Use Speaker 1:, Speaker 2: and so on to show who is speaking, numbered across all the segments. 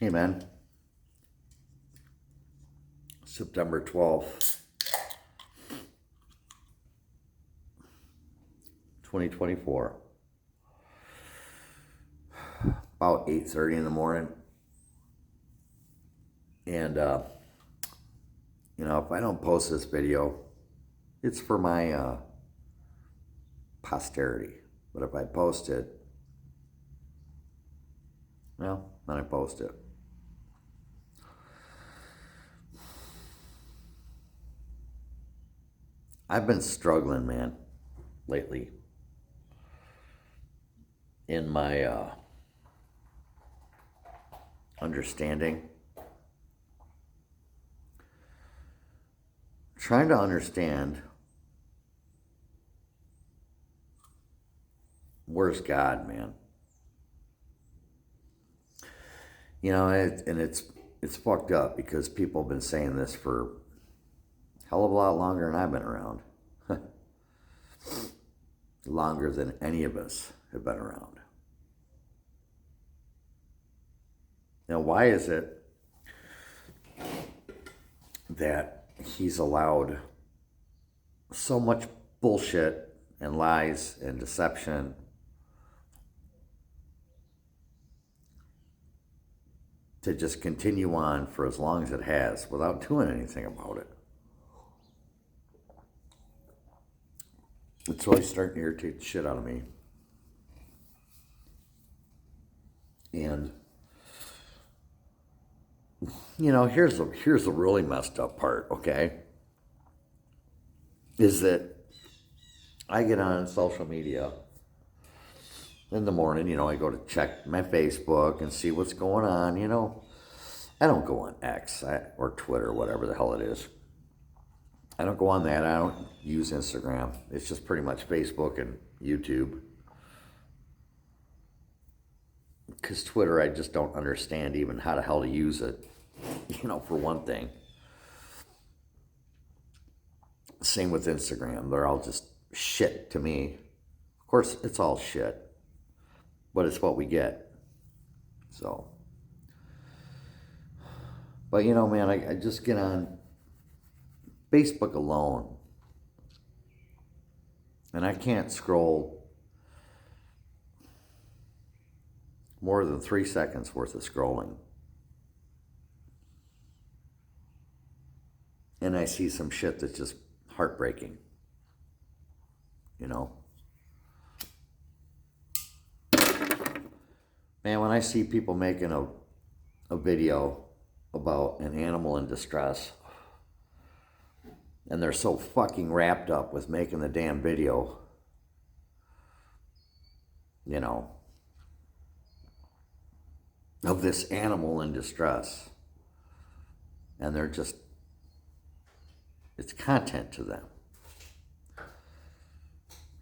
Speaker 1: Hey, man. September 12th, 2024. About 8:30 in the morning. And, if I don't post this video, it's for my posterity. But if I post it, well, then I post it. I've been struggling, man, lately in my understanding. Trying to understand where's God, man. It's fucked up because people have been saying this for a hell of a lot longer than I've been around. Longer than any of us have been around. Now, why is it that he's allowed so much bullshit and lies and deception to just continue on for as long as it has without doing anything about it? It's really starting to irritate the shit out of me. And here's the really messed up part, okay? Is that I get on social media in the morning, I go to check my Facebook and see what's going on, I don't go on X or Twitter, whatever the hell it is. I don't go on that. I don't use Instagram. It's just pretty much Facebook and YouTube. Because Twitter, I just don't understand even how the hell to use it, for one thing. Same with Instagram. They're all just shit to me. Of course, it's all shit. But it's what we get. So. But, man, I just get on Facebook alone. And I can't scroll more than 3 seconds worth of scrolling. And I see some shit that's just heartbreaking. Man, when I see people making a video about an animal in distress, and they're so fucking wrapped up with making the damn video, of this animal in distress, and they're just, it's content to them.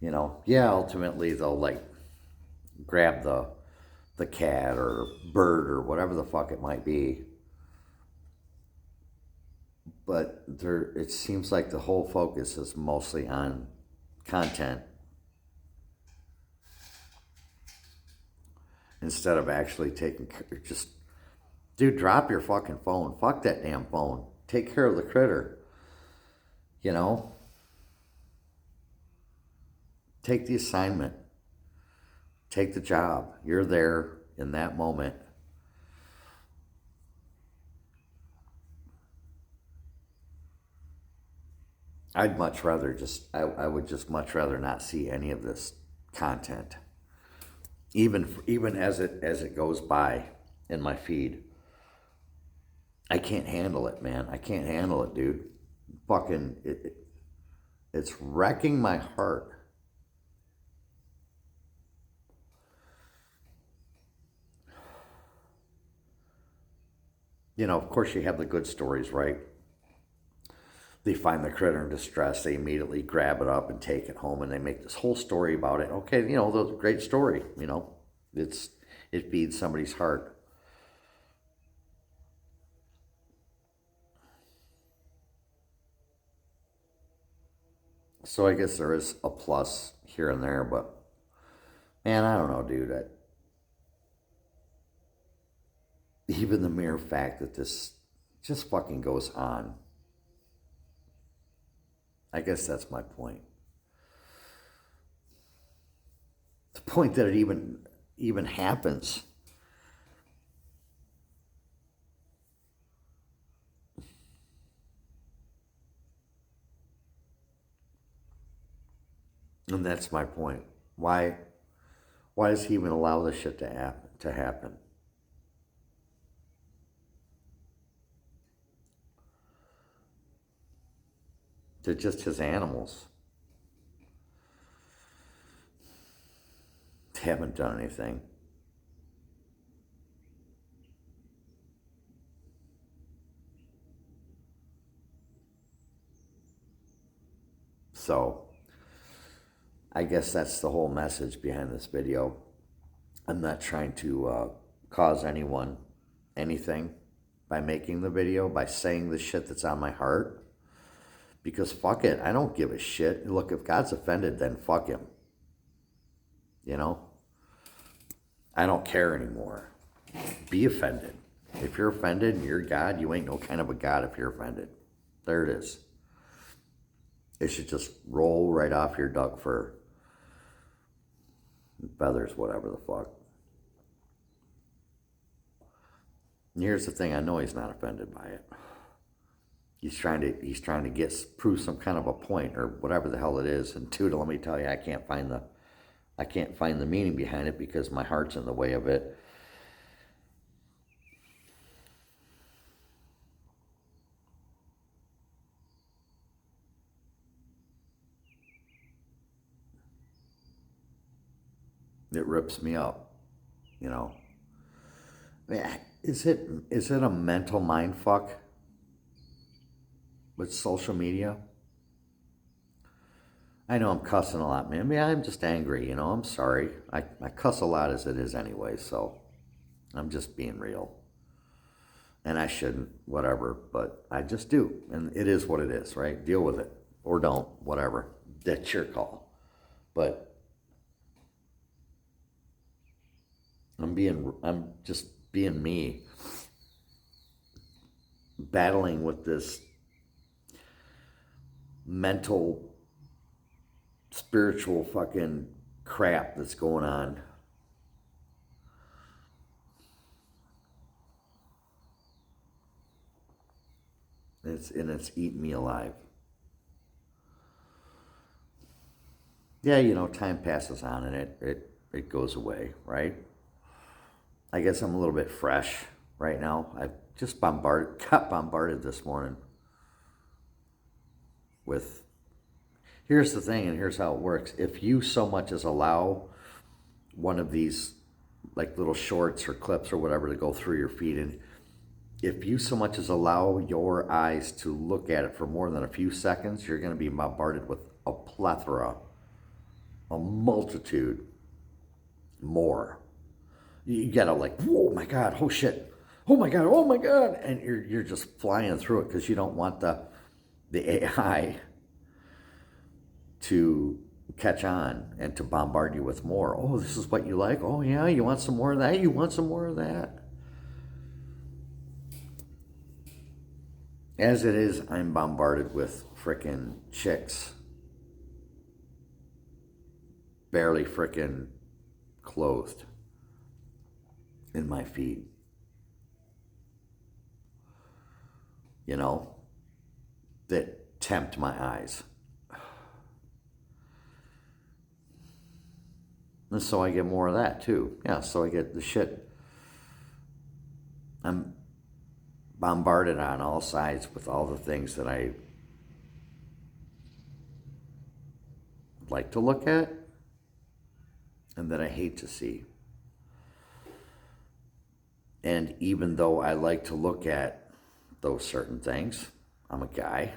Speaker 1: Yeah, ultimately they'll grab the cat or bird or whatever the fuck it might be. But it seems like the whole focus is mostly on content instead of actually dude, drop your fucking phone. Fuck that damn phone. Take care of the critter. Take the assignment. Take the job. You're there in that moment. I'd much rather I would just much rather not see any of this content. Even as it goes by in my feed. I can't handle it, man. I can't handle it, dude. Fucking it's wrecking my heart. Of course you have the good stories, right? They find the critter in distress, they immediately grab it up and take it home, and they make this whole story about it. Okay, the great story, it feeds somebody's heart. So I guess there is a plus here and there, but man, I don't know, dude. even the mere fact that this just fucking goes on. I guess that's my point. The point that it even happens. And that's my point. Why does he even allow this shit to happen? They're just his animals. They haven't done anything. So, I guess that's the whole message behind this video. I'm not trying to cause anyone anything by making the video, by saying the shit that's on my heart. Because fuck it, I don't give a shit. Look, if God's offended, then fuck him. You know? I don't care anymore. Be offended. If you're offended and you're God, you ain't no kind of a God if you're offended. There it is. It should just roll right off your duck fur. Feathers, whatever the fuck. And here's the thing, I know he's not offended by it. He's trying to prove some kind of a point or whatever the hell it is. And dude, let me tell you, I can't find the meaning behind it because my heart's in the way of it. It rips me up, you know. I mean, is it a mental mind fuck with social media? I know I'm cussing a lot, man. I mean, I'm just angry, you know. I'm sorry. I cuss a lot as it is anyway, so I'm just being real. And I shouldn't, whatever, but I just do. And it is what it is, right? Deal with it. Or don't, whatever. That's your call. But I'm just being me. Battling with this mental, spiritual fucking crap that's going on. It's eating me alive. Yeah, you know, time passes on and it goes away, right? I guess I'm a little bit fresh right now. I just got bombarded this morning with, here's the thing and here's how it works. If you so much as allow one of these like little shorts or clips or whatever to go through your feed, and if you so much as allow your eyes to look at it for more than a few seconds, you're going to be bombarded with a plethora, a multitude more. You gotta like, oh my God, oh shit, oh my God, oh my God. And you're just flying through it because you don't want the AI to catch on and to bombard you with more. Oh, this is what you like? Oh yeah, you want some more of that? You want some more of that? As it is, I'm bombarded with frickin' chicks. Barely frickin' clothed in my feed. You know, that tempt my eyes. And so I get more of that too. Yeah, so I get the shit. I'm bombarded on all sides with all the things that I like to look at and that I hate to see. And even though I like to look at those certain things, I'm a guy.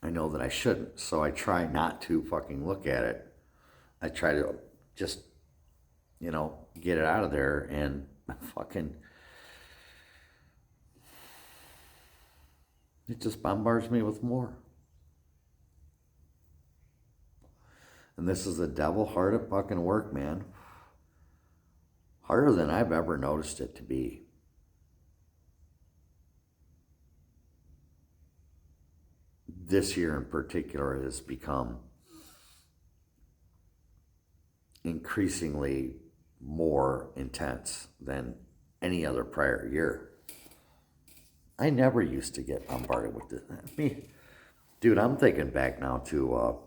Speaker 1: I know that I shouldn't, so I try not to fucking look at it. I try to just, you know, get it out of there, and fucking, it just bombards me with more. And this is the devil hard at fucking work, man. harder than I've ever noticed it to be. This year in particular has become increasingly more intense than any other prior year. I never used to get bombarded with this. Dude, I'm thinking back now to,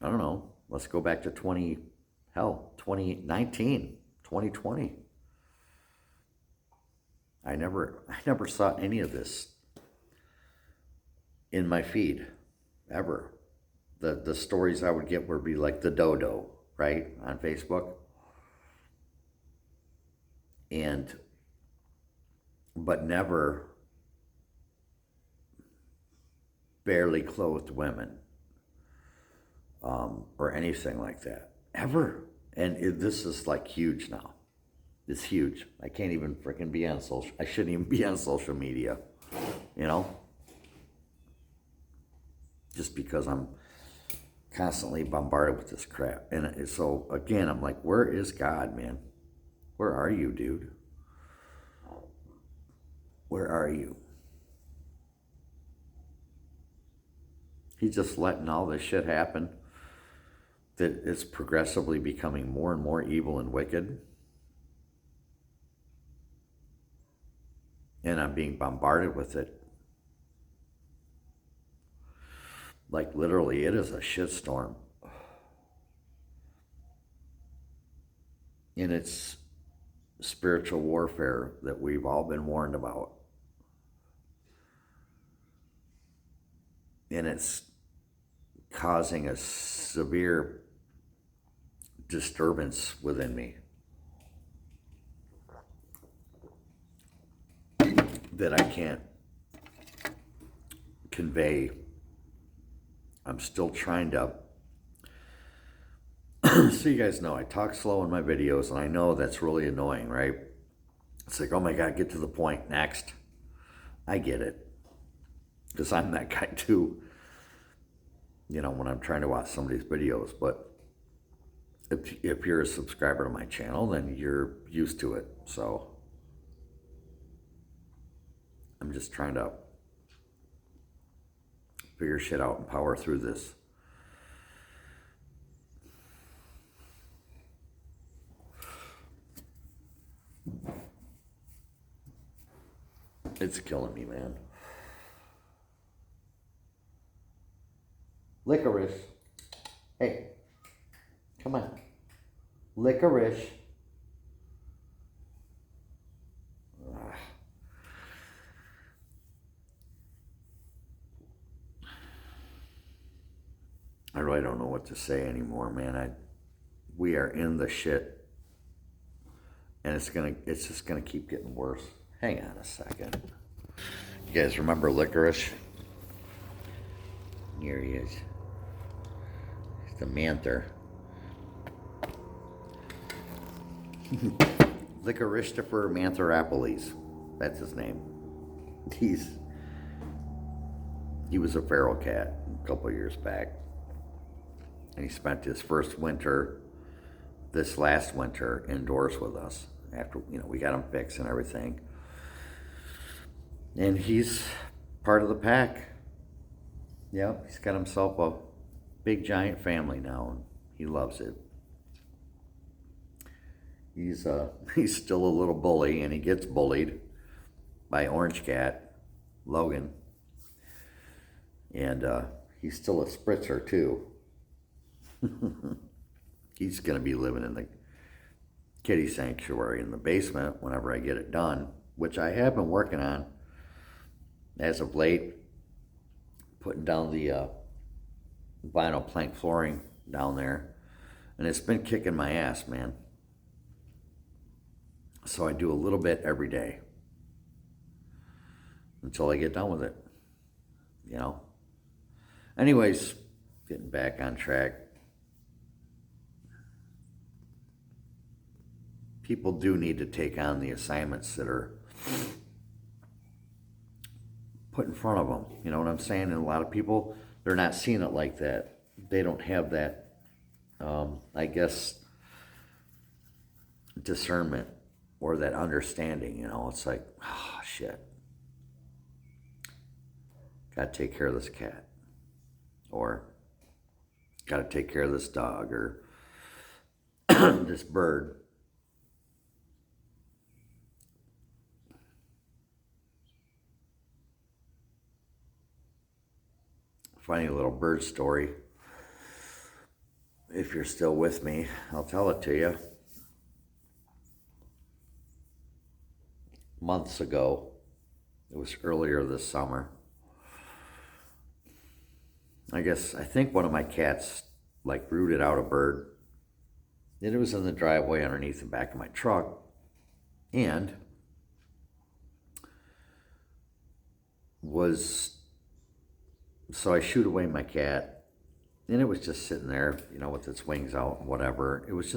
Speaker 1: I don't know, let's go back to 2019, 2020. I never saw any of this in my feed, ever. The stories I would get would be like the dodo, right, on Facebook. But never barely clothed women, or anything like that, ever. And this is like huge now. It's huge. I can't even freaking be on social. I shouldn't even be on social media, you know? Just because I'm constantly bombarded with this crap. And so, again, I'm like, where is God, man? Where are you, dude? Where are you? He's just letting all this shit happen, that it's progressively becoming more and more evil and wicked. And I'm being bombarded with it. Like, literally, it is a shitstorm. And it's spiritual warfare that we've all been warned about. And it's causing a severe disturbance within me that I can't convey. I'm still trying to, so you guys know, I talk slow in my videos, and I know that's really annoying, right? It's like, oh my God, get to the point, next. I get it, because I'm that guy too, you know, when I'm trying to watch somebody's videos. But if you're a subscriber to my channel, then you're used to it. So I'm just trying to figure shit out and power through this. It's killing me, man. Licorice. Hey, come on. Licorice. I really don't know what to say anymore, man. We are in the shit, and it's just gonna keep getting worse. Hang on a second. You guys remember Licorice? Here he is. He's the Manther. Licoristopher Mantheropolis. That's his name. He was a feral cat a couple of years back. And he spent his first winter, this last winter, indoors with us. After, you know, we got him fixed and everything. And he's part of the pack. Yep, he's got himself a big giant family now, and he loves it. He's still a little bully, and he gets bullied by Orange Cat, Logan. And he's still a spritzer too. He's gonna be living in the kitty sanctuary in the basement whenever I get it done, which I have been working on as of late, putting down the vinyl plank flooring down there, and it's been kicking my ass, man. So I do a little bit every day until I get done with it, you know. Anyways, getting back on track. People do need to take on the assignments that are put in front of them. You know what I'm saying? And a lot of people, they're not seeing it like that. They don't have that I guess, discernment or that understanding, it's like, oh, shit. Got to take care of this cat. Or got to take care of this dog or this bird. Funny little bird story. If you're still with me, I'll tell it to you. Months ago, it was earlier this summer. I think one of my cats like rooted out a bird. And it was in the driveway underneath the back of my truck. And so I shoot away my cat, and it was just sitting there, with its wings out, whatever. It was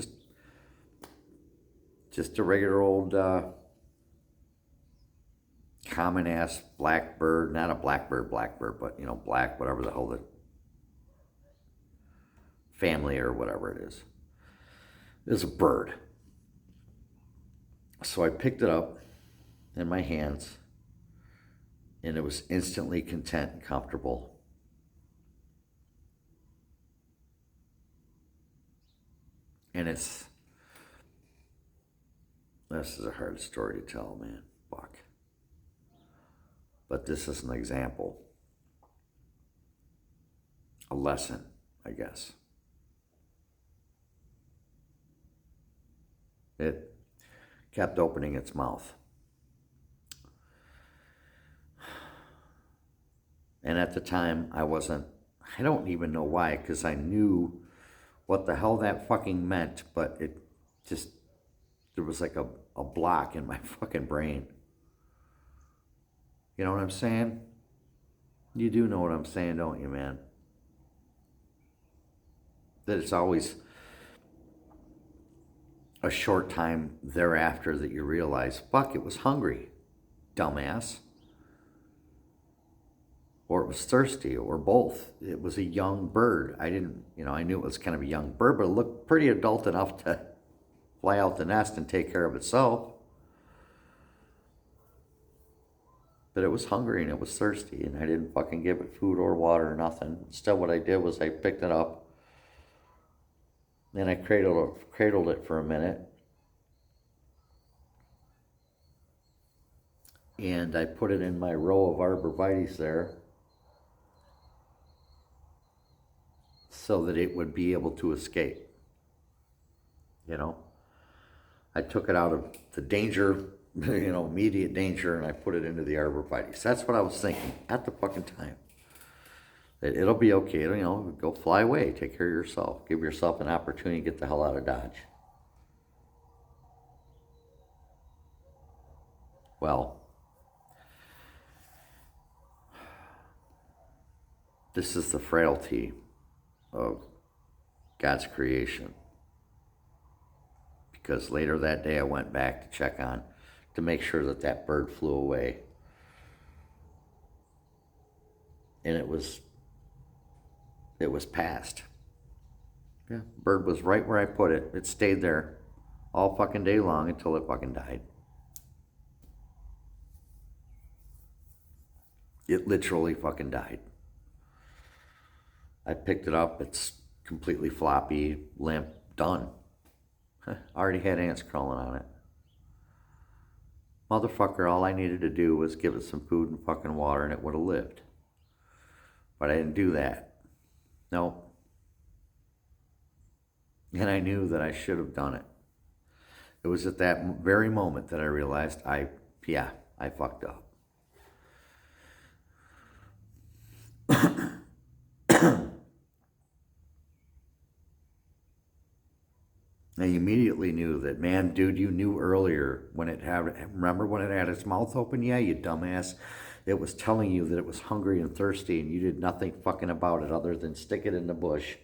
Speaker 1: just a regular old common ass blackbird, not a blackbird, but black, whatever the hell the family or whatever it is. It was a bird. So I picked it up in my hands, and it was instantly content and comfortable. And this is a hard story to tell, man. Fuck. But this is an example. A lesson, I guess. It kept opening its mouth. And at the time, I don't even know why, because I knew what the hell that fucking meant, but there was like a block in my fucking brain. You know what I'm saying? You do know what I'm saying, don't you, man? That it's always a short time thereafter that you realize, fuck, it was hungry, dumbass. Or it was thirsty, or both. It was a young bird. I knew it was kind of a young bird, but it looked pretty adult enough to fly out the nest and take care of itself. But it was hungry and it was thirsty, and I didn't fucking give it food or water or nothing. Instead, what I did was I picked it up, and I cradled it for a minute, and I put it in my row of arborvitaes there, so that it would be able to escape. I took it out of the danger, immediate danger, and I put it into the arborvitae. That's what I was thinking at the fucking time. That it'll be okay, go fly away, take care of yourself, give yourself an opportunity to get the hell out of Dodge. Well, this is the frailty of God's creation. Because later that day I went back to make sure that bird flew away. And it was past. Yeah, bird was right where I put it. It stayed there all fucking day long until it fucking died. It literally fucking died. I picked it up. It's completely floppy, limp, done. I already had ants crawling on it. Motherfucker, all I needed to do was give it some food and fucking water and it would have lived. But I didn't do that. No. And I knew that I should have done it. It was at that very moment that I realized I fucked up. I immediately knew that, man, dude, you knew earlier remember when it had its mouth open? Yeah, you dumbass. It was telling you that it was hungry and thirsty, and you did nothing fucking about it other than stick it in the bush.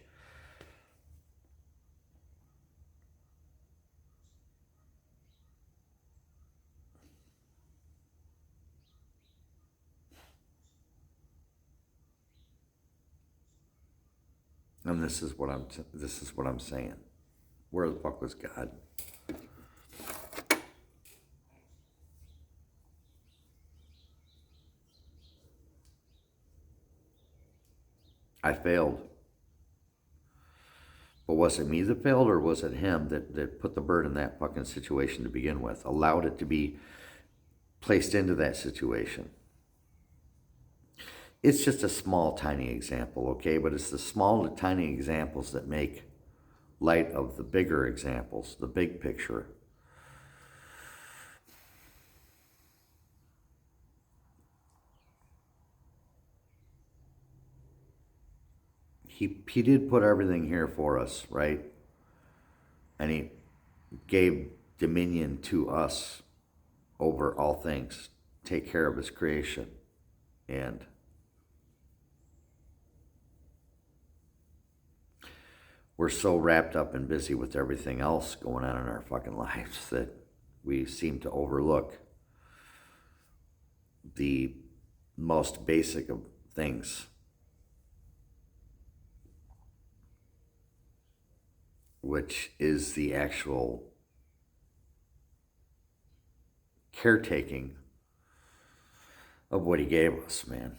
Speaker 1: And this is what I'm saying. Where the fuck was God? I failed. But was it me that failed, or was it him that put the bird in that fucking situation to begin with? Allowed it to be placed into that situation? It's just a small, tiny example, okay? But it's the small, tiny examples that make light of the bigger examples, the big picture. He did put everything here for us, right? And he gave dominion to us over all things, take care of his creation. And we're so wrapped up and busy with everything else going on in our fucking lives that we seem to overlook the most basic of things, which is the actual caretaking of what he gave us, man.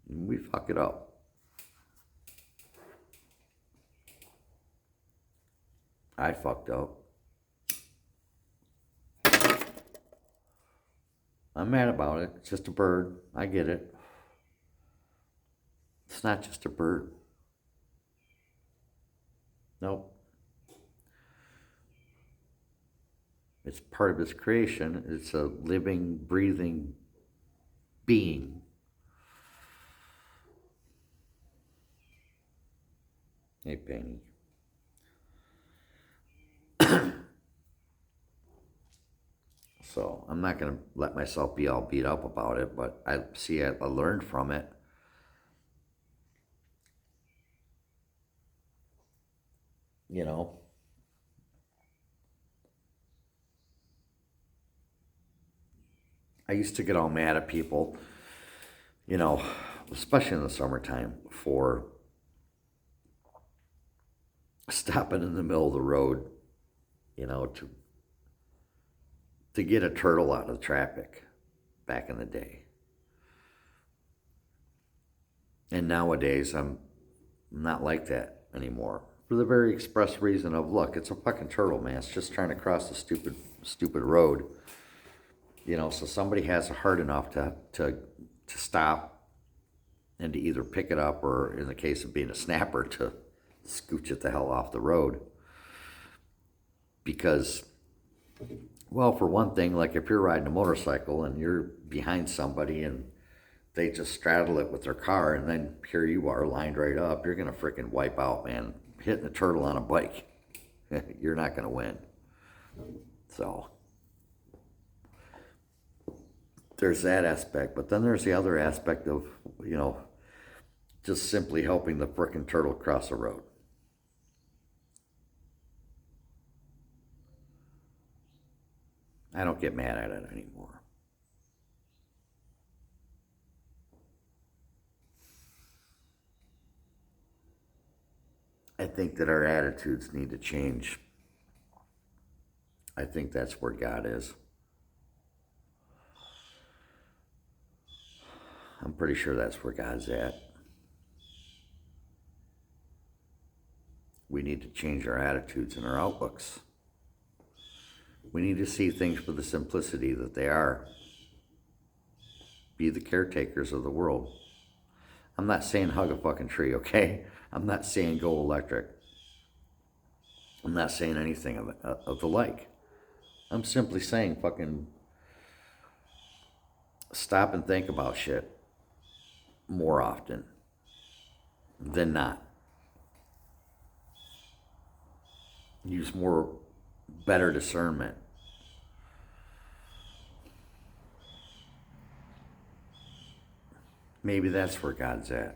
Speaker 1: And we fuck it up. I fucked up. I'm mad about it. It's just a bird. I get it. It's not just a bird. Nope. It's part of his creation. It's a living, breathing being. Hey, Penny. So I'm not going to let myself be all beat up about it, but I learned from it. You know, I used to get all mad at people, you know, especially in the summertime, for stopping in the middle of the road, you know, to get a turtle out of traffic back in the day. And nowadays, I'm not like that anymore. For the very express reason of, look, it's a fucking turtle, man. It's just trying to cross the stupid road. You know, so somebody has a heart enough to stop and to either pick it up, or in the case of being a snapper, to scooch it the hell off the road. Because, well, for one thing, like if you're riding a motorcycle and you're behind somebody and they just straddle it with their car, and then here you are lined right up, you're going to freaking wipe out, man. Hitting a turtle on a bike, you're not going to win. So there's that aspect. But then there's the other aspect of, you know, just simply helping the frickin' turtle cross the road. I don't get mad at it anymore. I think that our attitudes need to change. I think that's where God is. I'm pretty sure that's where God's at. We need to change our attitudes and our outlooks. We need to see things for the simplicity that they are. Be the caretakers of the world. I'm not saying hug a fucking tree, okay? I'm not saying go electric. I'm not saying anything of the like. I'm simply saying fucking stop and think about shit more often than not. Use more better discernment. Maybe that's where God's at.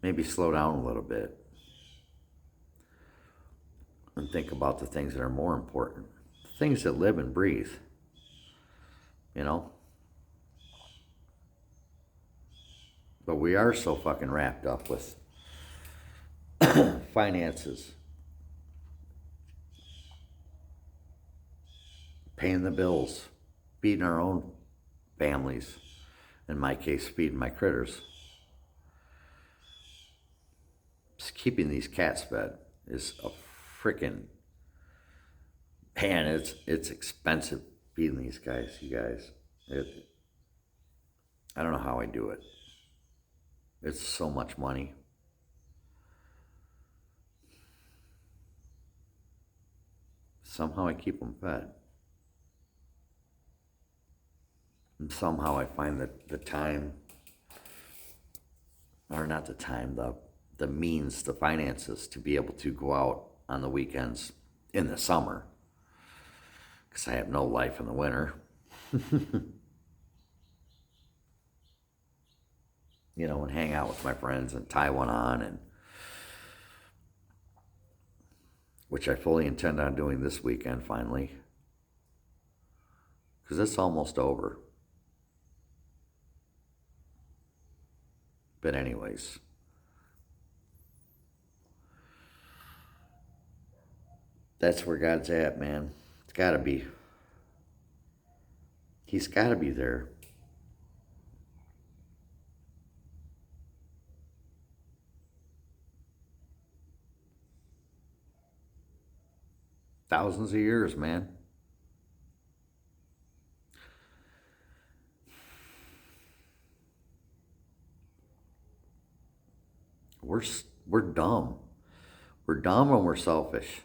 Speaker 1: Maybe slow down a little bit. and think about the things that are more important, the things that live and breathe, you know? But we are so fucking wrapped up with finances, paying the bills, feeding our own families, in my case, feeding my critters. Just keeping these cats fed is a freaking, man, it's expensive feeding these guys, you guys. I don't know how I do it. It's so much money. Somehow I keep them fed. And somehow I find that the time, or not the time, the means, the finances to be able to go out on the weekends in the summer, because I have no life in the winter. You know, and hang out with my friends and tie one on, and which I fully intend on doing this weekend finally, because it's almost over. But anyways, that's where God's at, man. It's gotta be. He's gotta be there. Thousands of years, man. We're dumb. We're dumb and we're selfish.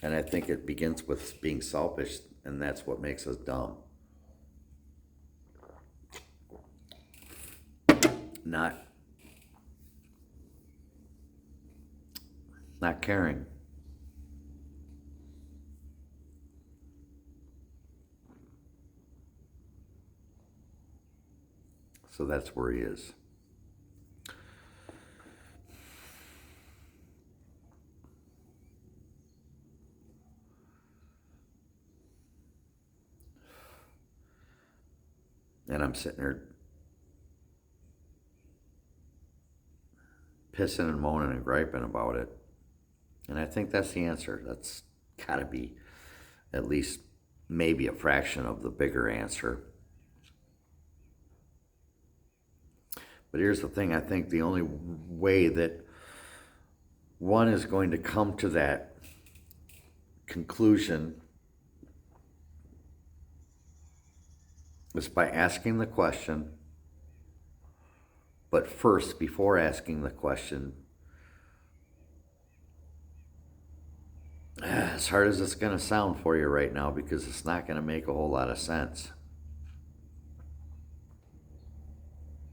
Speaker 1: And I think it begins with being selfish, and that's what makes us dumb. Not caring. So that's where he is. And I'm sitting there pissing and moaning and griping about it. And I think that's the answer. That's gotta be at least maybe a fraction of the bigger answer. But here's the thing, I think the only way that one is going to come to that conclusion is by asking the question. But first, before asking the question, as hard as it's going to sound for you right now, because it's not going to make a whole lot of sense,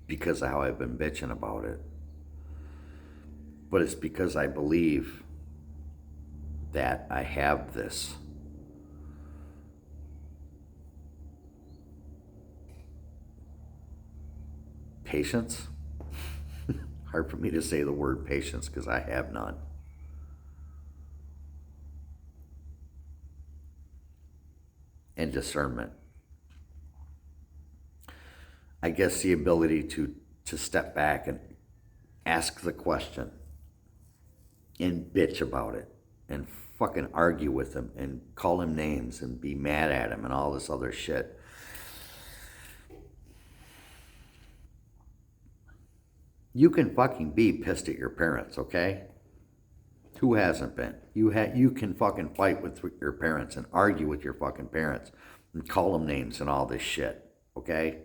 Speaker 1: because of how I've been bitching about it. But it's because I believe that I have this. Patience? Hard for me to say the word patience because I have none. And discernment. I guess the ability to step back and ask the question and bitch about it and fucking argue with him and call him names and be mad at him and all this other shit. You can fucking be pissed at your parents, okay? Who hasn't been? You can fucking fight with your parents and argue with your fucking parents and call them names and all this shit, okay?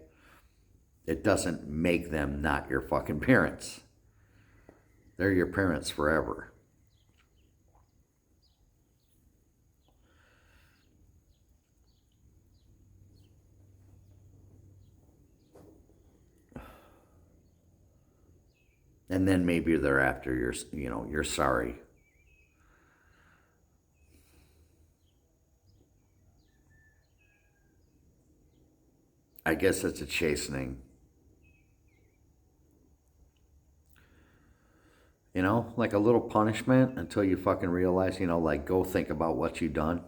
Speaker 1: It doesn't make them not your fucking parents. They're your parents forever. And then maybe thereafter you're sorry. I guess it's a chastening. You know, like a little punishment until you fucking realize, like go think about what you've done.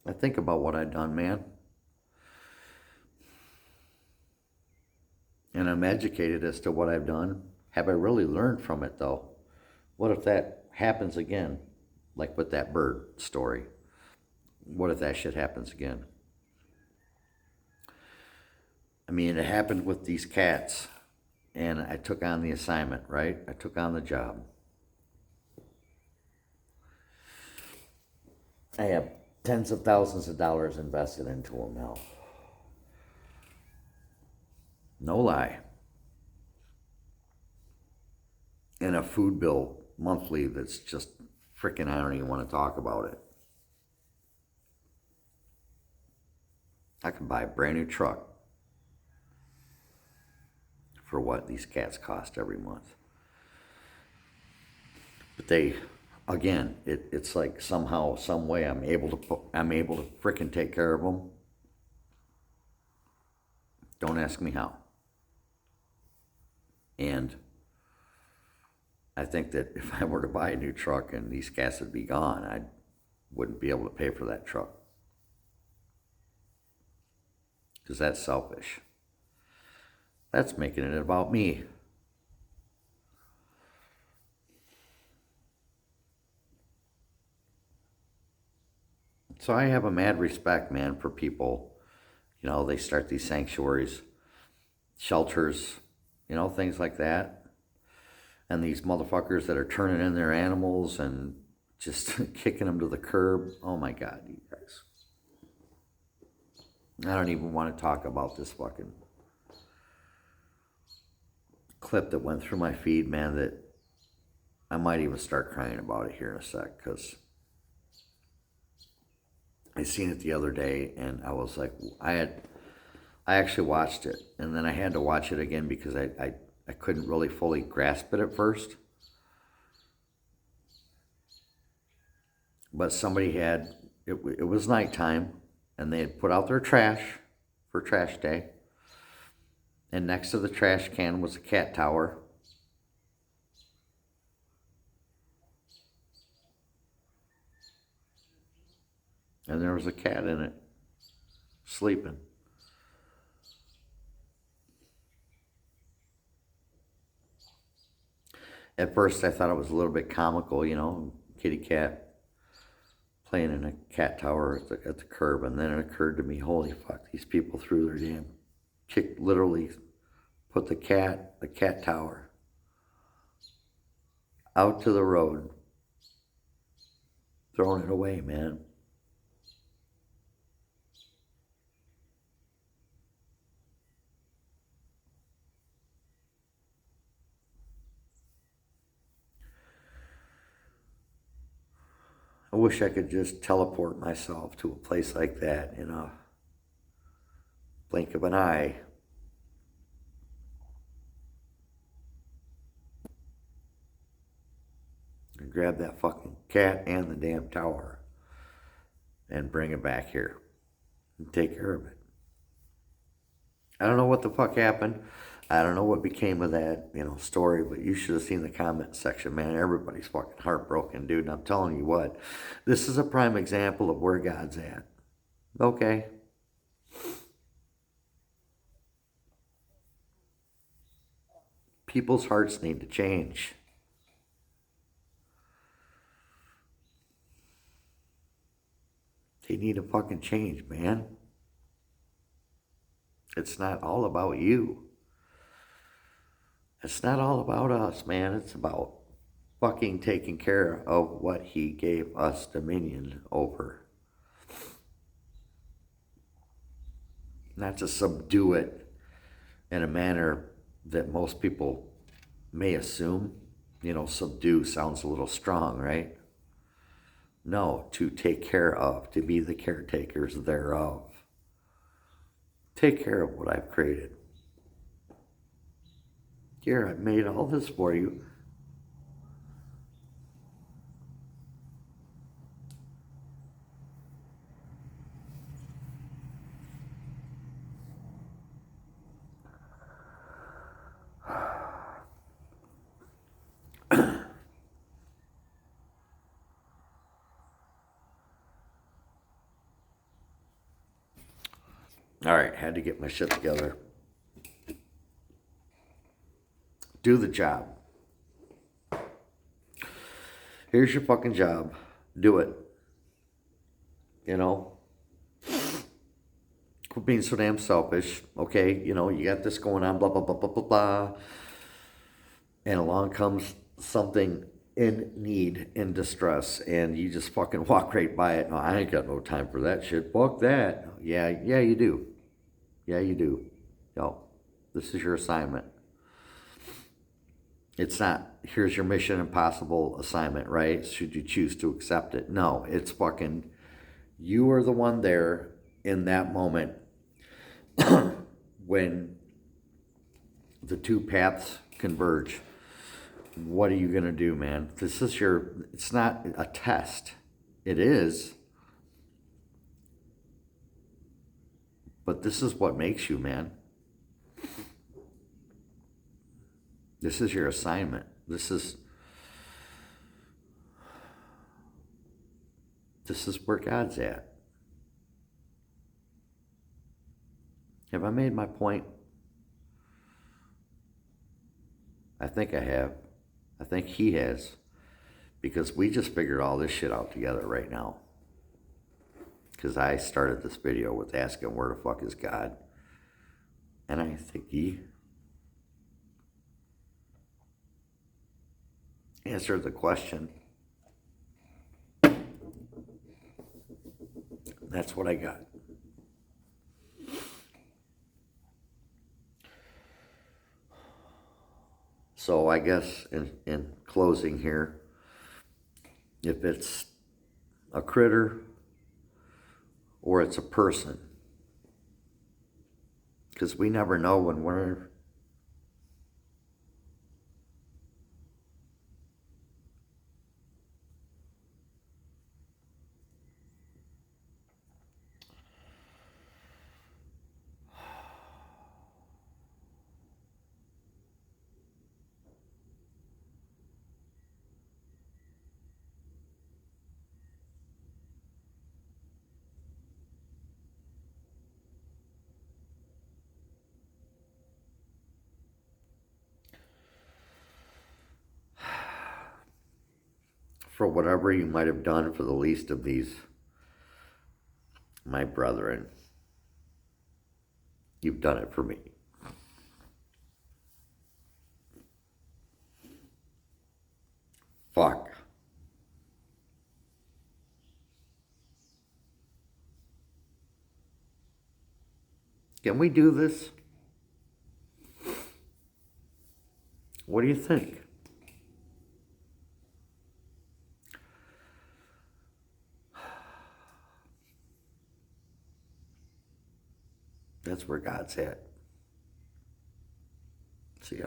Speaker 1: I think about what I've done, man. And I'm educated as to what I've done. Have I really learned from it, though? What if that happens again? Like with that bird story. What if that shit happens again? I mean, it happened with these cats, and I took on the assignment, right? I took on the job. I have tens of thousands of dollars invested into them now. No lie. And a food bill monthly that's just freaking, I don't even want to talk about it. I could buy a brand new truck for what these cats cost every month. But again, it's like somehow, some way I'm able to freaking take care of them. Don't ask me how. And I think that if I were to buy a new truck and these cats would be gone, I wouldn't be able to pay for that truck. Because that's selfish. That's making it about me. So I have a mad respect, man, for people. They start these sanctuaries, shelters, things like that. And these motherfuckers that are turning in their animals and just kicking them to the curb. Oh my God, you guys. I don't even want to talk about this fucking clip that went through my feed, man, that I might even start crying about it here in a sec, because I seen it the other day and I was like, I actually watched it and then I had to watch it again because I couldn't really fully grasp it at first. But somebody it was nighttime and they had put out their trash for trash day. And next to the trash can was a cat tower. And there was a cat in it, sleeping. At first I thought it was a little bit comical, kitty cat playing in a cat tower at the curb. And then it occurred to me, holy fuck, these people threw their damn literally put the cat tower out to the road, throwing it away, man. I wish I could just teleport myself to a place like that in a blink of an eye. And grab that fucking cat and the damn tower and bring it back here and take care of it. I don't know what the fuck happened. I don't know what became of that, story, but you should have seen the comment section, man. Everybody's fucking heartbroken, dude. And I'm telling you what, this is a prime example of where God's at. Okay. People's hearts need to change. They need to fucking change, man. It's not all about you. It's not all about us, man. It's about fucking taking care of what he gave us dominion over. Not to subdue it in a manner that most people may assume. Subdue sounds a little strong, right? No, to take care of, to be the caretakers thereof. Take care of what I've created. Here, I've made all this for you. All right, had to get my shit together. Do the job. Here's your fucking job. Do it. You know? Quit being so damn selfish. Okay, you know, you got this going on, blah, blah, blah, blah, blah, blah. And along comes something in need, in distress, and you just fucking walk right by it. No, I ain't got no time for that shit. Fuck that. Yeah, you do. Yeah, you do. Yo, this is your assignment. It's not, here's your Mission Impossible assignment, right? Should you choose to accept it? No, it's fucking, you are the one there in that moment when the two paths converge. What are you going to do, man? This is your, it's not a test. It is. But this is what makes you, man. This is your assignment. This is where God's at. Have I made my point? I think I have. I think he has. Because we just figured all this shit out together right now. Because I started this video with asking, where the fuck is God? And I think he answered the question. That's what I got. So I guess in closing here, if it's a critter or it's a person, because we never know when we're for whatever you might have done for the least of these, my brethren, you've done it for me. Fuck. Can we do this? What do you think? That's where God's at. See ya.